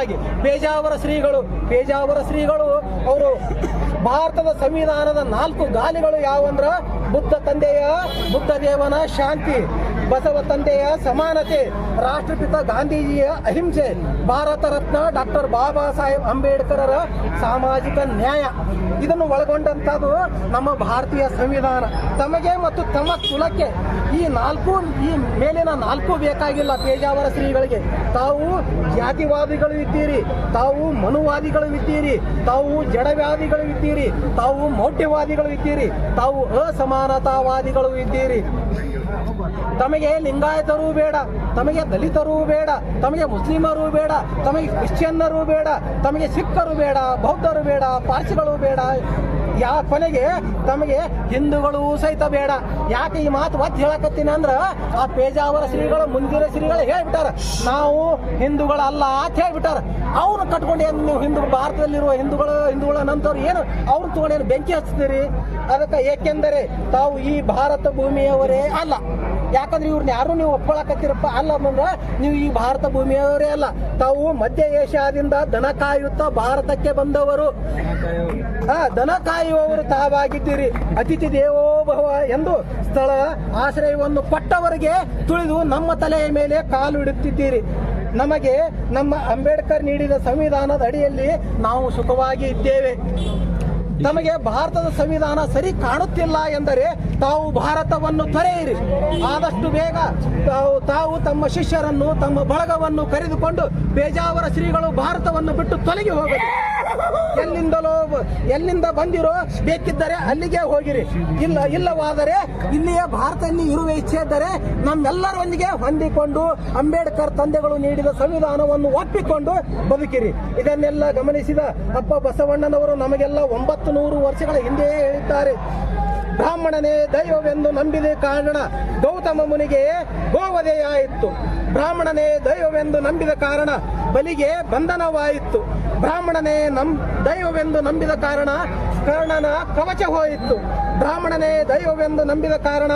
ಮೊದಲನೇದಾಗಿ ಪೇಜಾವರ ಶ್ರೀಗಳು ಅವರು ಭಾರತದ ಸಂವಿಧಾನದ 4 ಗಾಲಿಗಳು ಯಾವಂದ್ರ ಬುದ್ಧ ದೇವನ ಶಾಂತಿ, ಬಸವ ತಂದೆಯ ಸಮಾನತೆ, ರಾಷ್ಟ್ರಪಿತ ಗಾಂಧೀಜಿಯ ಅಹಿಂಸೆ, ಭಾರತ ರತ್ನ ಡಾಕ್ಟರ್ ಬಾಬಾ ಸಾಹೇಬ್ ಅಂಬೇಡ್ಕರರ ಸಾಮಾಜಿಕ ನ್ಯಾಯ ಇದನ್ನು ಒಳಗೊಂಡಂತದ್ದು ನಮ್ಮ ಭಾರತೀಯ ಸಂವಿಧಾನ. ತಮಗೆ ಮತ್ತು ತಮ್ಮ ಕುಲಕ್ಕೆ ಈ ಮೇಲಿನ 4 ಬೇಕಾಗಿಲ್ಲ. ಪೇಜಾವರ ಶ್ರೀಗಳಿಗೆ ತಾವು ಜಾತಿವಾದಿಗಳು ಇದ್ದೀರಿ, ತಾವು ಮನುವಾದಿಗಳು ಇದ್ದೀರಿ, ತಾವು ಜಡವಾದಿಗಳು ಇದ್ದೀರಿ, ತಾವು ಮೌಢ್ಯವಾದಿಗಳು ಇದ್ದೀರಿ, ತಾವು ಅಸಮಾನತಾವಾದಿಗಳು ಇದ್ದೀರಿ. ತಮಗೆ ಲಿಂಗಾಯತರು ಬೇಡ, ತಮಗೆ ದಲಿತರು ಬೇಡ, ತಮಗೆ ಮುಸ್ಲಿಮರು ಬೇಡ, ತಮಗೆ ಕ್ರಿಶ್ಚಿಯನ್ನರು ಬೇಡ, ತಮಗೆ ಸಿಖ್ಖರು ಬೇಡ, ಬೌದ್ಧರು ಬೇಡ, ಪಾರ್ಸಿಗಳು ಬೇಡ, ಕೊನೆಗೆ ತಮಗೆ ಹಿಂದೂಗಳು ಸಹಿತ ಬೇಡ. ಯಾಕೆ ಈ ಮಾತು ಒತ್ತಿ ಹೇಳಕತ್ತೀನಿ ಅಂದ್ರ ಆ ಪೇಜಾವರ ಶ್ರೀಗಳು ಮುಂದಿನ ಶ್ರೀಗಳು ಹೇಳ್ಬಿಟ್ಟಾರ ನಾವು ಹಿಂದೂಗಳಲ್ಲ ಅಂತ ಹೇಳ್ಬಿಟ್ಟಾರ. ಅವ್ರು ಕಟ್ಕೊಂಡು ಏನು ನೀವು ಭಾರತದಲ್ಲಿರುವ ಹಿಂದೂಗಳ ನಂತರ ಏನು ಅವ್ರು ತಗೊಂಡೇನು ಬೆಂಕಿ ಹಚ್ತೀರಿ? ಅದಕ್ಕೆ ಏಕೆಂದರೆ ತಾವು ಈ ಭಾರತ ಭೂಮಿಯವರೇ ಅಲ್ಲ. ಯಾಕಂದ್ರೆ ಇವ್ರನ್ನ ಯಾರು ನೀವು ಒಪ್ಕೊಳಕತ್ತೀರಪ್ಪ ಅಲ್ಲ ಅಂದ್ರೆ ನೀವು ಈ ಭಾರತ ಭೂಮಿಯವರೇ ಅಲ್ಲ. ತಾವು ಮಧ್ಯ ಏಷ್ಯಾದಿಂದ ದನ ಕಾಯುತ್ತಾ ಭಾರತಕ್ಕೆ ಬಂದವರು, ದನ ಕಾಯುವವರು ತಾವಾಗಿದ್ದೀರಿ. ಅತಿಥಿ ದೇವೋಭವ ಎಂದು ಸ್ಥಳ ಆಶ್ರಯವನ್ನು ಕೊಟ್ಟವರಿಗೆ ತುಳಿದು ನಮ್ಮ ತಲೆಯ ಮೇಲೆ ಕಾಲು ಇಡುತ್ತಿದ್ದೀರಿ. ನಮಗೆ ನಮ್ಮ ಅಂಬೇಡ್ಕರ್ ನೀಡಿದ ಸಂವಿಧಾನದ ಅಡಿಯಲ್ಲಿ ನಾವು ಸುಖವಾಗಿ ಇದ್ದೇವೆ. ತಮಗೆ ಭಾರತದ ಸಂವಿಧಾನ ಸರಿ ಕಾಣುತ್ತಿಲ್ಲ ಎಂದರೆ ತಾವು ಭಾರತವನ್ನು ತೊರೆಯಿರಿ. ಆದಷ್ಟು ಬೇಗ ತಾವು ತಮ್ಮ ಶಿಷ್ಯರನ್ನು ತಮ್ಮ ಬಳಗವನ್ನು ಕರೆದುಕೊಂಡು ಪೇಜಾವರ ಶ್ರೀಗಳು ಭಾರತವನ್ನು ಬಿಟ್ಟು ತೊಲಗಿ ಹೋಗಲಿ. ಎಲ್ಲಿಂದ ಬಂದಿರೋ ಬೇಕಿದ್ದರೆ ಅಲ್ಲಿಗೆ ಹೋಗಿರಿ. ಇಲ್ಲವಾದರೆ ಇಲ್ಲಿಯೇ ಭಾರತದಲ್ಲಿ ಇರುವ ಇಚ್ಛೆ ಇದ್ದರೆ ನಮ್ಮೆಲ್ಲರೊಂದಿಗೆ ಹೊಂದಿಕೊಂಡು ಅಂಬೇಡ್ಕರ್ ತಂದೆಗಳು ನೀಡಿದ ಸಂವಿಧಾನವನ್ನು ಒಪ್ಪಿಕೊಂಡು ಬದುಕಿರಿ. ಇದನ್ನೆಲ್ಲ ಗಮನಿಸಿದ ಅಪ್ಪ ಬಸವಣ್ಣನವರು ನಮಗೆಲ್ಲ 900 ವರ್ಷಗಳ ಹಿಂದೆ ಹೇಳಿದ್ದಾರೆ. ಬ್ರಾಹ್ಮಣನೇ ದೈವವೆಂದು ನಂಬಿದ ಕಾರಣ ಗೌತಮ ಮುನಿಗೆ ಗೋವಧೆಯಾಯಿತು. ಬ್ರಾಹ್ಮಣನೇ ದೈವವೆಂದು ನಂಬಿದ ಕಾರಣ ಬಲಿಗೆ ಬಂಧನವಾಯಿತು. ಬ್ರಾಹ್ಮಣನೇ ದೈವವೆಂದು ನಂಬಿದ ಕಾರಣ ಕರ್ಣನ ಕವಚ ಹೋಯಿತು. ಬ್ರಾಹ್ಮಣನೇ ದೈವವೆಂದು ನಂಬಿದ ಕಾರಣ